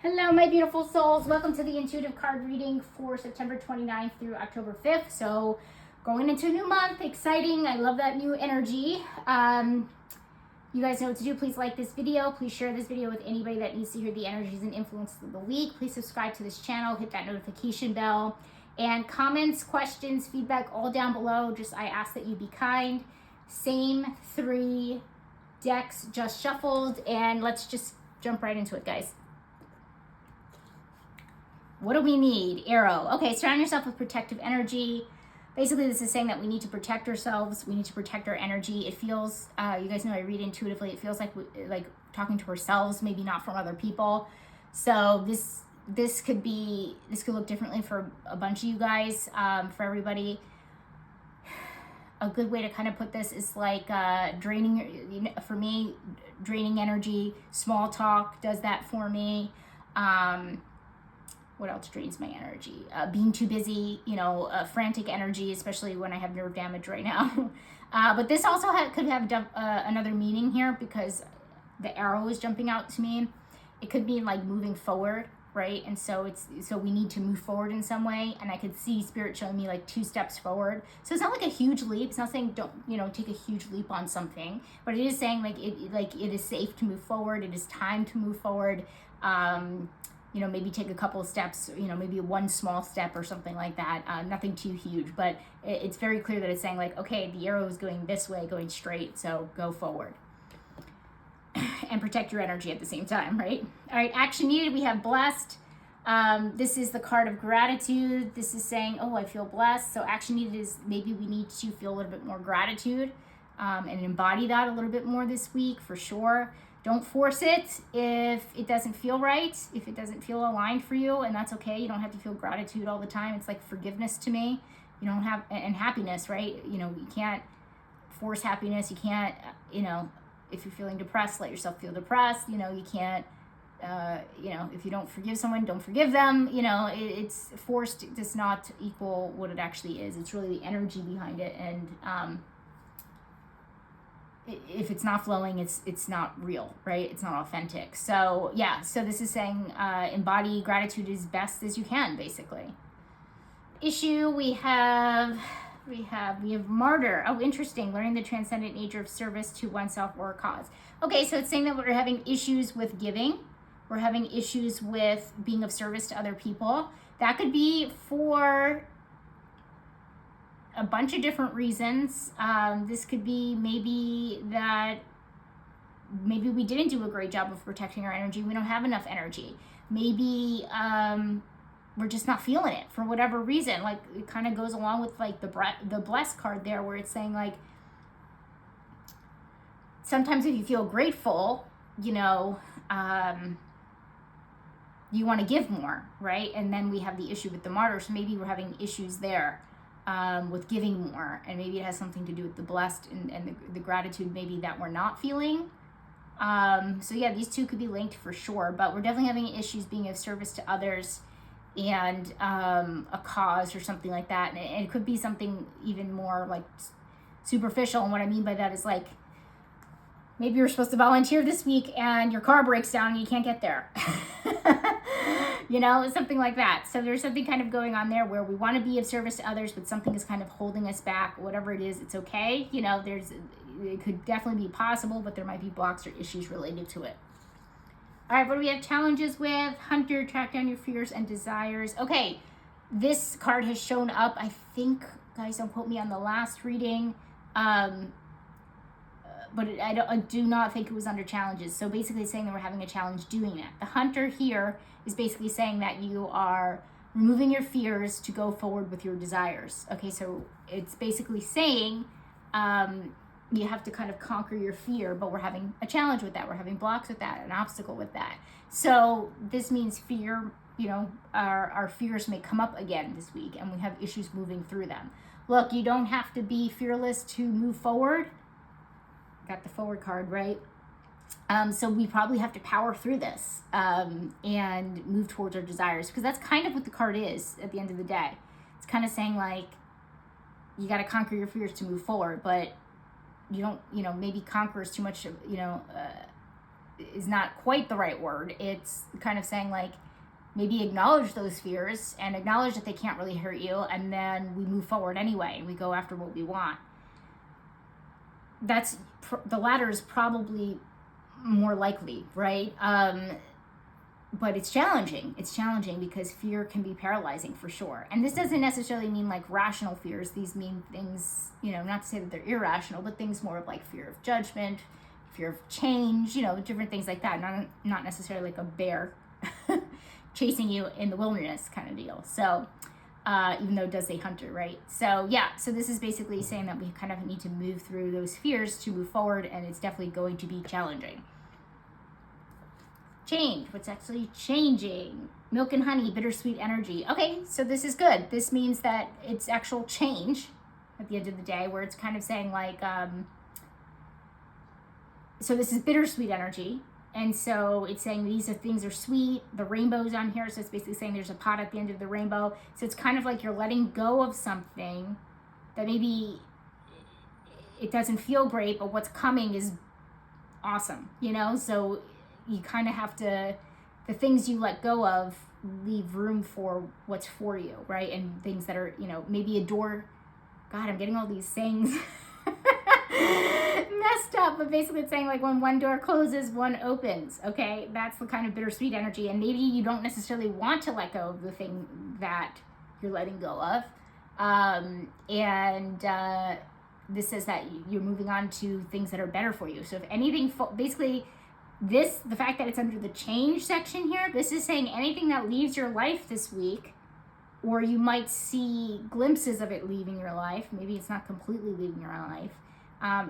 Hello, my beautiful souls. Welcome to the intuitive card reading for September 29th through October 5th. So going into a new month, exciting. I love that new energy. You guys know what to do. Please like this video. Please share this video with anybody that needs to hear the energies and influences of the week. Please subscribe to this channel, hit that notification bell, and comments, questions, feedback all down below. I ask that you be kind. Same 3 decks just shuffled, and let's just jump right into it, guys. What do we need? Arrow. Okay, surround yourself with protective energy. Basically, this is saying that we need to protect ourselves. We need to protect our energy. It feels, you guys know I read intuitively, it feels like talking to ourselves, maybe not from other people. So this could look differently for a bunch of you guys, for everybody. A good way to kind of put this is like draining, for me, draining energy. Small talk does that for me. What else drains my energy? Being too busy, frantic energy, especially when I have nerve damage right now. But this also could have another meaning here, because the arrow is jumping out to me. It could mean like moving forward, right? And so we need to move forward in some way. And I could see Spirit showing me like 2 steps forward. So it's not like a huge leap. It's not saying don't, take a huge leap on something, but it is saying it is safe to move forward. It is time to move forward. Maybe take a couple of steps, maybe 1 small step or something like that. Nothing too huge, but it's very clear that it's saying like, okay, the arrow is going this way, going straight, so go forward. And protect your energy at the same time, right? All right, action needed, we have blessed. This is the card of gratitude. This is saying, oh, I feel blessed. So action needed is maybe we need to feel a little bit more gratitude and embody that a little bit more this week, for sure. Don't force it if it doesn't feel right, if it doesn't feel aligned for you, and that's okay. You don't have to feel gratitude all the time. It's like forgiveness to me. You don't have, and happiness, right? You can't force happiness. You can't, if you're feeling depressed, let yourself feel depressed. You can't, if you don't forgive someone, don't forgive them. It's forced. It does not equal what it actually is. It's really the energy behind it, and if it's not flowing, it's not real, right? It's not authentic. So yeah, so this is saying embody gratitude as best as you can, basically. Issue, we have martyr. Oh, interesting. Learning the transcendent nature of service to oneself or a cause. Okay, so it's saying that we're having issues with giving. We're having issues with being of service to other people. That could be for a bunch of different reasons. This could be maybe we didn't do a great job of protecting our energy. We don't have enough energy. Maybe we're just not feeling it for whatever reason. Like, it kind of goes along with like the blessed card there, where it's saying like, sometimes if you feel grateful, you want to give more, right? And then we have the issue with the martyr. So maybe we're having issues there. With giving more, and maybe it has something to do with the blessed and the gratitude maybe that we're not feeling. So yeah, these two could be linked for sure, but we're definitely having issues being of service to others and a cause or something like that. And it could be something even more like superficial. And what I mean by that is like, maybe you're supposed to volunteer this week and your car breaks down and you can't get there. Something like that. So there's something kind of going on there where we want to be of service to others, but something is kind of holding us back. Whatever it is, it's okay. It could definitely be possible, but there might be blocks or issues related to it. All right, what do we have? Challenges with Hunter, track down your fears and desires. Okay, this card has shown up, I think, guys, don't quote me on the last reading, but I do not think it was under challenges. So basically saying that we're having a challenge doing that. The Hunter here is basically saying that you are removing your fears to go forward with your desires. Okay, so it's basically saying you have to kind of conquer your fear, but we're having a challenge with that. We're having blocks with that, an obstacle with that. So this means fear, our fears may come up again this week, and we have issues moving through them. Look, you don't have to be fearless to move forward. Got the forward card, right? So we probably have to power through this and move towards our desires, because that's kind of what the card is at the end of the day. It's kind of saying like, you got to conquer your fears to move forward, but you don't, maybe conquer is too much, is not quite the right word. It's kind of saying like, maybe acknowledge those fears and acknowledge that they can't really hurt you, and then we move forward anyway. We go after what we want. That's the latter is probably more likely, right? But it's challenging. It's challenging because fear can be paralyzing for sure. And this doesn't necessarily mean like rational fears. These mean things, not to say that they're irrational, but things more of like fear of judgment, fear of change, different things like that. Not necessarily like a bear chasing you in the wilderness kind of deal. So even though it does say hunter, right? So yeah, so this is basically saying that we kind of need to move through those fears to move forward, and it's definitely going to be challenging. Change. What's actually changing? Milk and honey, bittersweet energy. Okay, so this is good. This means that it's actual change at the end of the day, where it's kind of saying like, so this is bittersweet energy. And so it's saying these things are sweet. The rainbow's on here, so it's basically saying there's a pot at the end of the rainbow. So it's kind of like you're letting go of something that maybe it doesn't feel great, but what's coming is awesome, So you kind of have to, the things you let go of leave room for what's for you, right? And things that are, maybe a door. God, I'm getting all these things messed up, but basically it's saying like when one door closes, one opens, okay? That's the kind of bittersweet energy, and maybe you don't necessarily want to let go of the thing that you're letting go of. This says that you're moving on to things that are better for you. So if anything, basically, the fact that it's under the change section here, this is saying anything that leaves your life this week, or you might see glimpses of it leaving your life. Maybe it's not completely leaving your life.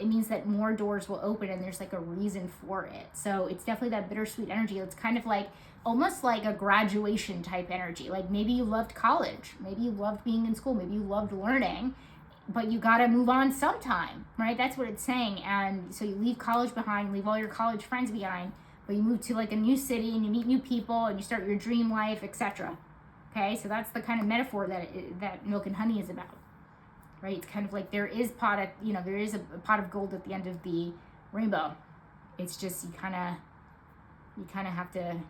It means that more doors will open and there's like a reason for it. So it's definitely that bittersweet energy. It's kind of like, almost like a graduation type energy. Like maybe you loved college. Maybe you loved being in school. Maybe you loved learning. But you got to move on sometime, right? That's what it's saying. And so you leave college behind, leave all your college friends behind, but you move to like a new city and you meet new people and you start your dream life, etc. Okay, so that's the kind of metaphor that milk and honey is about, right? It's kind of like there is a pot of gold at the end of the rainbow. It's just you kind of have to,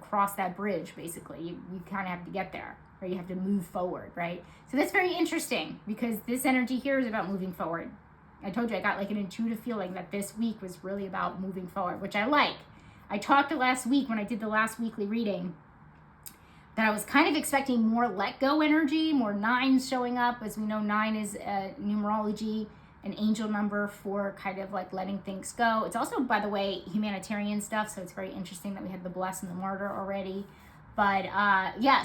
cross that bridge. Basically, you kind of have to get there. Or you have to move forward, right? So that's very interesting because this energy here is about moving forward. I told you I got like an intuitive feeling that this week was really about moving forward, which I like. I talked last week when I did the last weekly reading that I was kind of expecting more let go energy, more nines showing up. As we know, 9 is numerology, an angel number for kind of like letting things go. It's also, by the way, humanitarian stuff, so it's very interesting that we had the blessed and the martyr already. But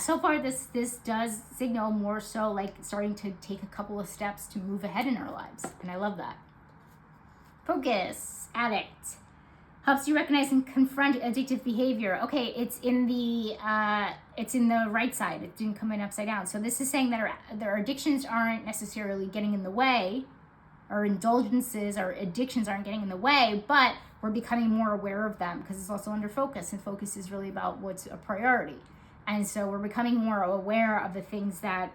so far this does signal more so like starting to take a couple of steps to move ahead in our lives. And I love that. Focus, addict. Helps you recognize and confront addictive behavior. Okay, it's in the right side. It didn't come in upside down. So this is saying that our addictions aren't necessarily getting in the way. Our indulgences, our addictions aren't getting in the way, but we're becoming more aware of them because it's also under focus, and focus is really about what's a priority. And so we're becoming more aware of the things that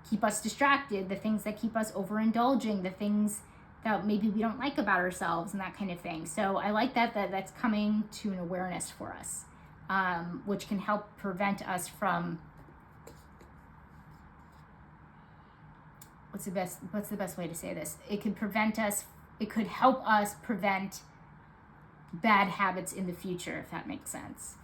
keep us distracted, the things that keep us overindulging, the things that maybe we don't like about ourselves and that kind of thing. So I like that's coming to an awareness for us, which can help prevent us from, what's the best way to say this? It could help us prevent bad habits in the future, if that makes sense.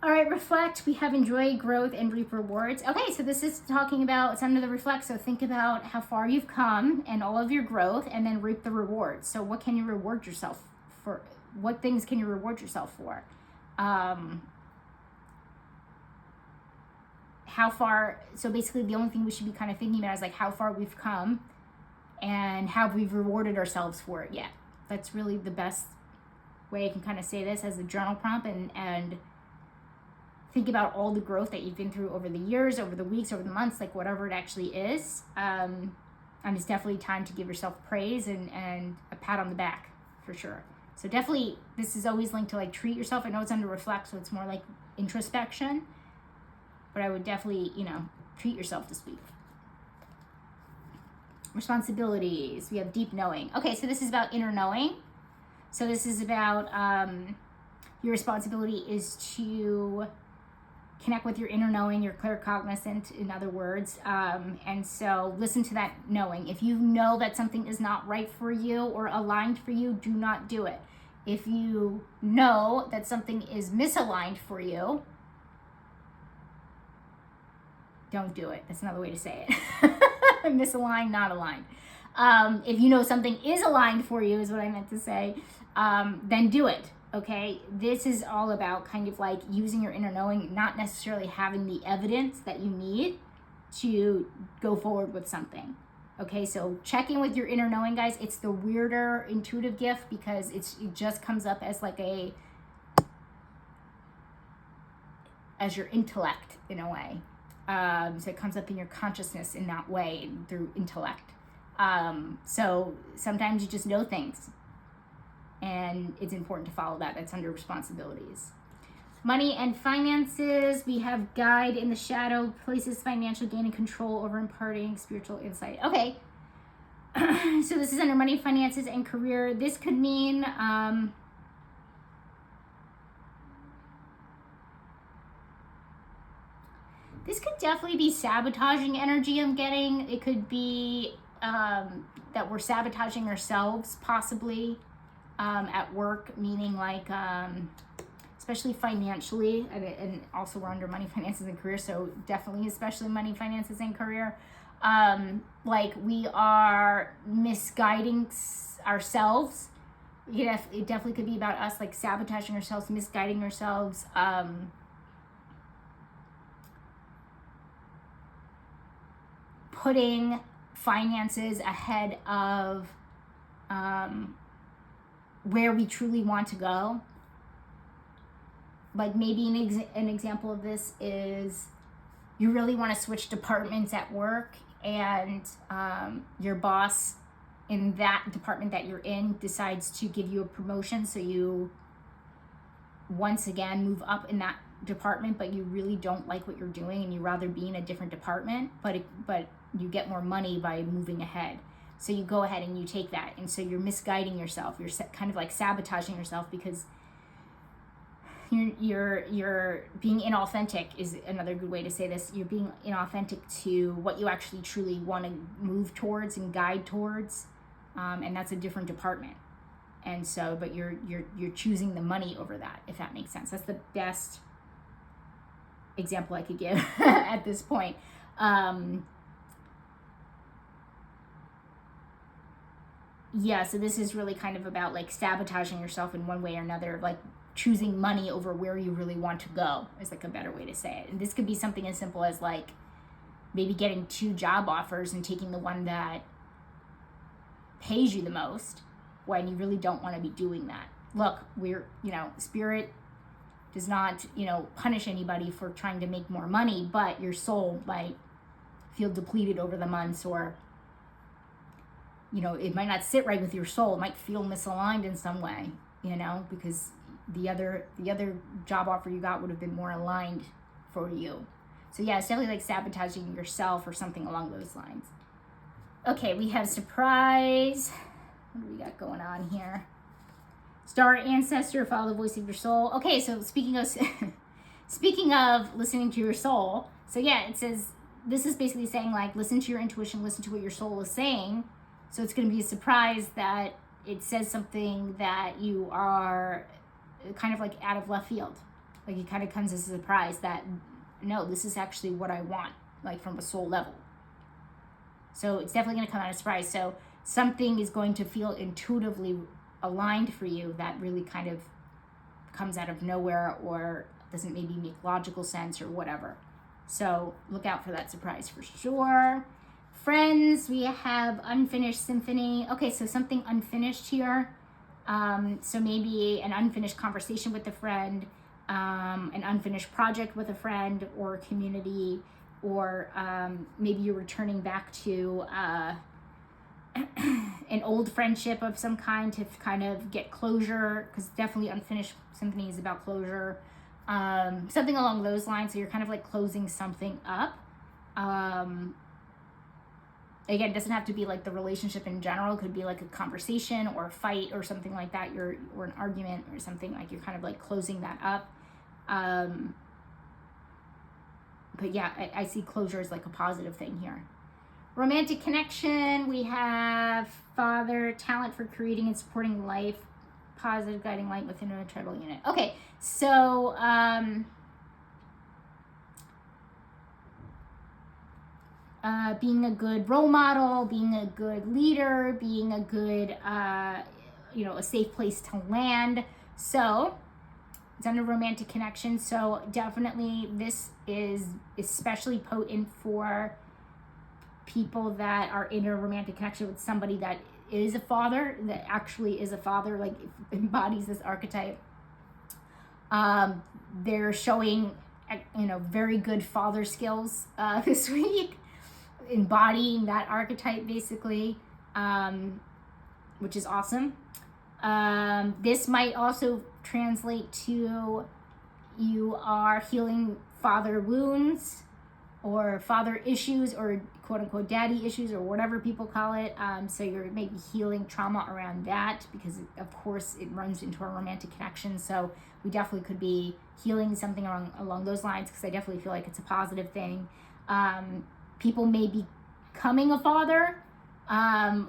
All right, reflect. We have enjoy, growth, and reap rewards. Okay, so this is talking about, it's under the reflect, so think about how far you've come and all of your growth, and then reap the rewards. So what can you reward yourself for? What things can you reward yourself for? How far, so basically the only thing we should be kind of thinking about is like how far we've come and how we've rewarded ourselves for it yet. That's really the best way I can kind of say this as a journal prompt, and think about all the growth that you've been through over the years, over the weeks, over the months, like whatever it actually is. And it's definitely time to give yourself praise and a pat on the back for sure. So definitely, this is always linked to like treat yourself. I know it's under reflect, so it's more like introspection, but I would definitely, treat yourself this week. Responsibilities. We have deep knowing. Okay, so this is about inner knowing. So this is about your responsibility is to connect with your inner knowing, your claircognizant, in other words. And so listen to that knowing. If you know that something is not right for you or aligned for you, do not do it. If you know that something is misaligned for you, don't do it. That's another way to say it. Misaligned, not aligned. If you know something is aligned for you, is what I meant to say, then do it. Okay, this is all about kind of like using your inner knowing, not necessarily having the evidence that you need to go forward with something. Okay, so check in with your inner knowing, guys. It's the weirder intuitive gift because it just comes up as like as your intellect in a way. So it comes up in your consciousness in that way through intellect. So sometimes you just know things. And it's important to follow that. That's under responsibilities. Money and finances. We have guide in the shadow, places financial gain and control over imparting spiritual insight. Okay. So this is under money, finances, and career. This could mean this could definitely be sabotaging energy I'm getting. It could be that we're sabotaging ourselves, possibly. At work, meaning like, especially financially, and also we're under money, finances, and career, so definitely especially money, finances, and career. Like we are misguiding ourselves. It definitely could be about us, like sabotaging ourselves, misguiding ourselves, putting finances ahead of where we truly want to go. Like maybe an example of this is you really want to switch departments at work, and your boss in that department that you're in decides to give you a promotion, so you once again move up in that department, but you really don't like what you're doing and you rather be in a different department, but you get more money by moving ahead. So you go ahead and you take that. And so you're misguiding yourself. You're kind of like sabotaging yourself because you're being inauthentic is another good way to say this. You're being inauthentic to what you actually truly want to move towards and guide towards. And that's a different department. And so, but you're choosing the money over that, if that makes sense. That's the best example I could give at this point. Yeah, so this is really kind of about like sabotaging yourself in one way or another, like choosing money over where you really want to go is like a better way to say it. And this could be something as simple as like maybe getting 2 job offers and taking the one that pays you the most when you really don't want to be doing that. Look, spirit does not, punish anybody for trying to make more money, but your soul might feel depleted over the months, or it might not sit right with your soul. It might feel misaligned in some way, because the other job offer you got would have been more aligned for you. So yeah, it's definitely like sabotaging yourself or something along those lines. Okay, we have surprise. What do we got going on here? Star ancestor, follow the voice of your soul. Okay, so speaking of listening to your soul, so yeah, it says this is basically saying like listen to your intuition, listen to what your soul is saying. So it's going to be a surprise that it says something that you are kind of like out of left field. Like it kind of comes as a surprise that no, this is actually what I want, like from a soul level. So it's definitely going to come out as a surprise. So something is going to feel intuitively aligned for you that really kind of comes out of nowhere or doesn't maybe make logical sense or whatever. So look out for that surprise for sure. Friends, we have unfinished symphony. Okay, so something unfinished here. So maybe an unfinished conversation with a friend, an unfinished project with a friend or community, or maybe you're returning back to an old friendship of some kind to kind of get closure, because definitely unfinished symphony is about closure. Something along those lines. So you're kind of like closing something up. again, it doesn't have to be like the relationship in general. It could be like a conversation or a fight or something like that, or an argument or something, like you're kind of like closing that up. But yeah, I see closure as like a positive thing here. Romantic connection, we have father, talent for creating and supporting life, positive guiding light within a tribal unit. Okay, so being a good role model, being a good leader, being a good, a safe place to land. So it's under romantic connection. So definitely this is especially potent for people that are in a romantic connection with somebody that is a father, that actually is a father, like embodies this archetype. They're showing, very good father skills this week, embodying that archetype basically, which is awesome. This might also translate to you are healing father wounds or father issues, or quote unquote daddy issues, or whatever people call it. So you're maybe healing trauma around that, because of course it runs into a romantic connection. So we definitely could be healing something along those lines, because I definitely feel like it's a positive thing. People may be becoming a father,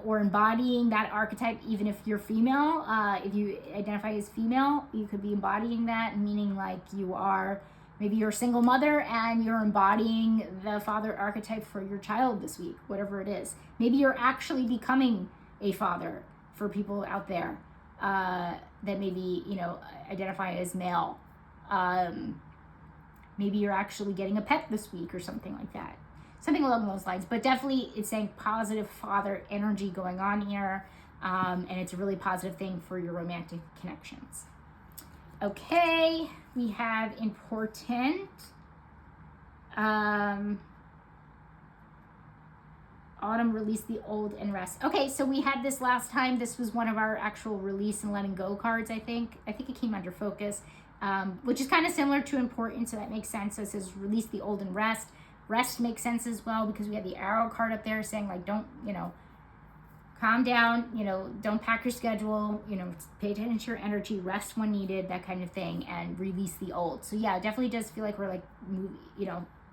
or embodying that archetype, even if you're female. If you identify as female, you could be embodying that, meaning like maybe you're a single mother and you're embodying the father archetype for your child this week, whatever it is. Maybe you're actually becoming a father for people out there that maybe, identify as male. Maybe you're actually getting a pet this week or something like that. Something along those lines. But definitely it's saying positive father energy going on here. And it's a really positive thing for your romantic connections. Okay, we have important. Autumn, release the old and rest. Okay, so we had this last time. This was one of our actual release and letting go cards, I think. I think it came under focus, which is kind of similar to important, so that makes sense. So it says release the old and rest. Rest makes sense as well, because we had the arrow card up there saying like, don't, calm down, don't pack your schedule, pay attention to your energy, rest when needed, that kind of thing, and release the old. So yeah, it definitely does feel like we're like,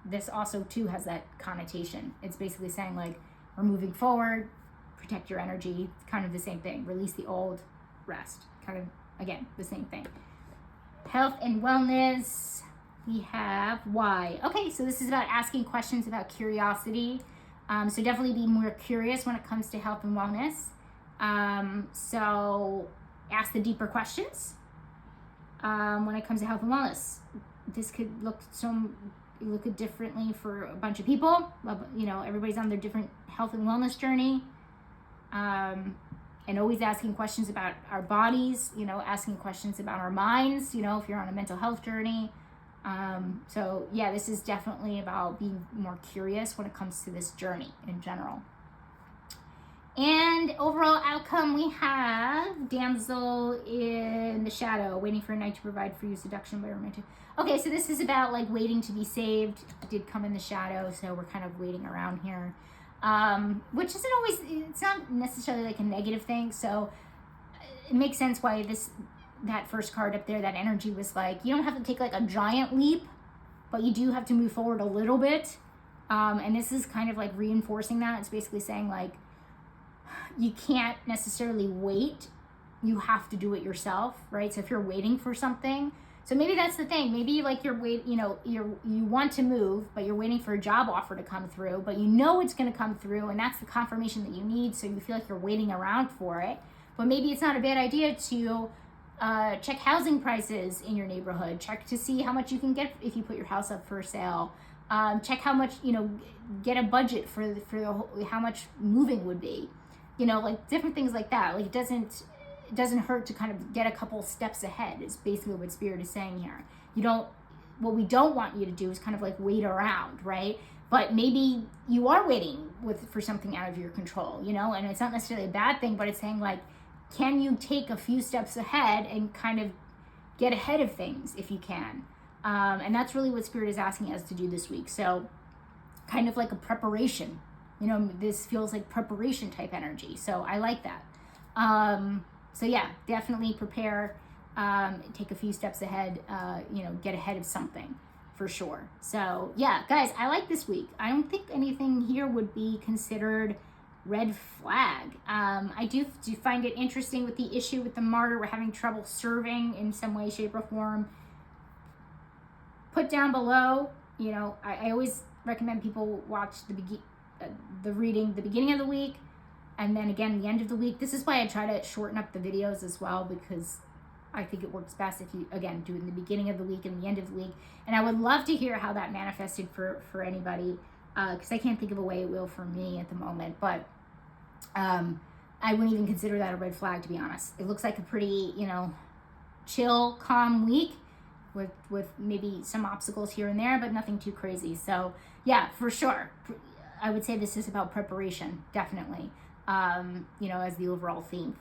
this also too has that connotation. It's basically saying like, we're moving forward, protect your energy. It's kind of the same thing. Release the old, rest. Kind of, again, the same thing. Health and wellness, we have why. Okay, so this is about asking questions, about curiosity. So definitely be more curious when it comes to health and wellness. So ask the deeper questions when it comes to health and wellness. This could look differently for a bunch of people. Everybody's on their different health and wellness journey. And always asking questions about our bodies, asking questions about our minds, if you're on a mental health journey. So yeah, this is definitely about being more curious when it comes to this journey in general. And overall outcome, we have damsel in the shadow, waiting for a knight to provide for you, seduction by romantic. Okay, so this is about like waiting to be saved. It did come in the shadow, so we're kind of waiting around here, which isn't always, it's not necessarily like a negative thing. So it makes sense why that first card up there, that energy was like, you don't have to take like a giant leap, but you do have to move forward a little bit. And this is kind of like reinforcing that. It's basically saying like, you can't necessarily wait. You have to do it yourself, right? So if you're waiting for something, so maybe that's the thing. Maybe like you want to move, but you're waiting for a job offer to come through, but it's going to come through, and that's the confirmation that you need. So you feel like you're waiting around for it. But maybe it's not a bad idea to check housing prices in your neighborhood. Check to see how much you can get if you put your house up for sale. Check how much, get a budget for how much moving would be. Like different things like that. Like it doesn't hurt to kind of get a couple steps ahead, is basically what Spirit is saying here. What we don't want you to do is kind of like wait around, right? But maybe you are waiting for something out of your control, and it's not necessarily a bad thing, but it's saying like, can you take a few steps ahead and kind of get ahead of things if you can? And that's really what Spirit is asking us to do this week. So kind of like a preparation You know, this feels like preparation type energy. So I like that. So yeah, definitely prepare, take a few steps ahead, you know, get ahead of something for sure. So yeah, guys, I like this week. I don't think anything here would be considered red flag. I do find it interesting with the issue with the martyr. We're having trouble serving in some way, shape, or form. Put down below, you know, I always recommend people watch the reading the beginning of the week and then again the end of the week. This is why I try to shorten up the videos as well, because I think it works best if you, again, do it in the beginning of the week and the end of the week. And I would love to hear how that manifested for anybody, because I can't think of a way it will for me at the moment. But I wouldn't even consider that a red flag, to be honest. It looks like a pretty, you know, chill, calm week with maybe some obstacles here and there, but nothing too crazy. So yeah, for sure. I would say this is about preparation, definitely, you know, as the overall theme.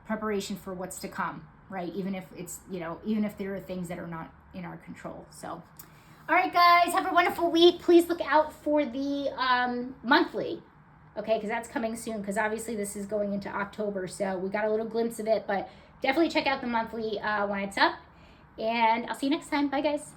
Preparation for what's to come, right? Even if it's, you know, even if there are things that are not in our control. So, all right, guys, have a wonderful week. Please look out for the monthly, okay? Because that's coming soon, because obviously this is going into October. So we got a little glimpse of it, but definitely check out the monthly when it's up. And I'll see you next time. Bye, guys.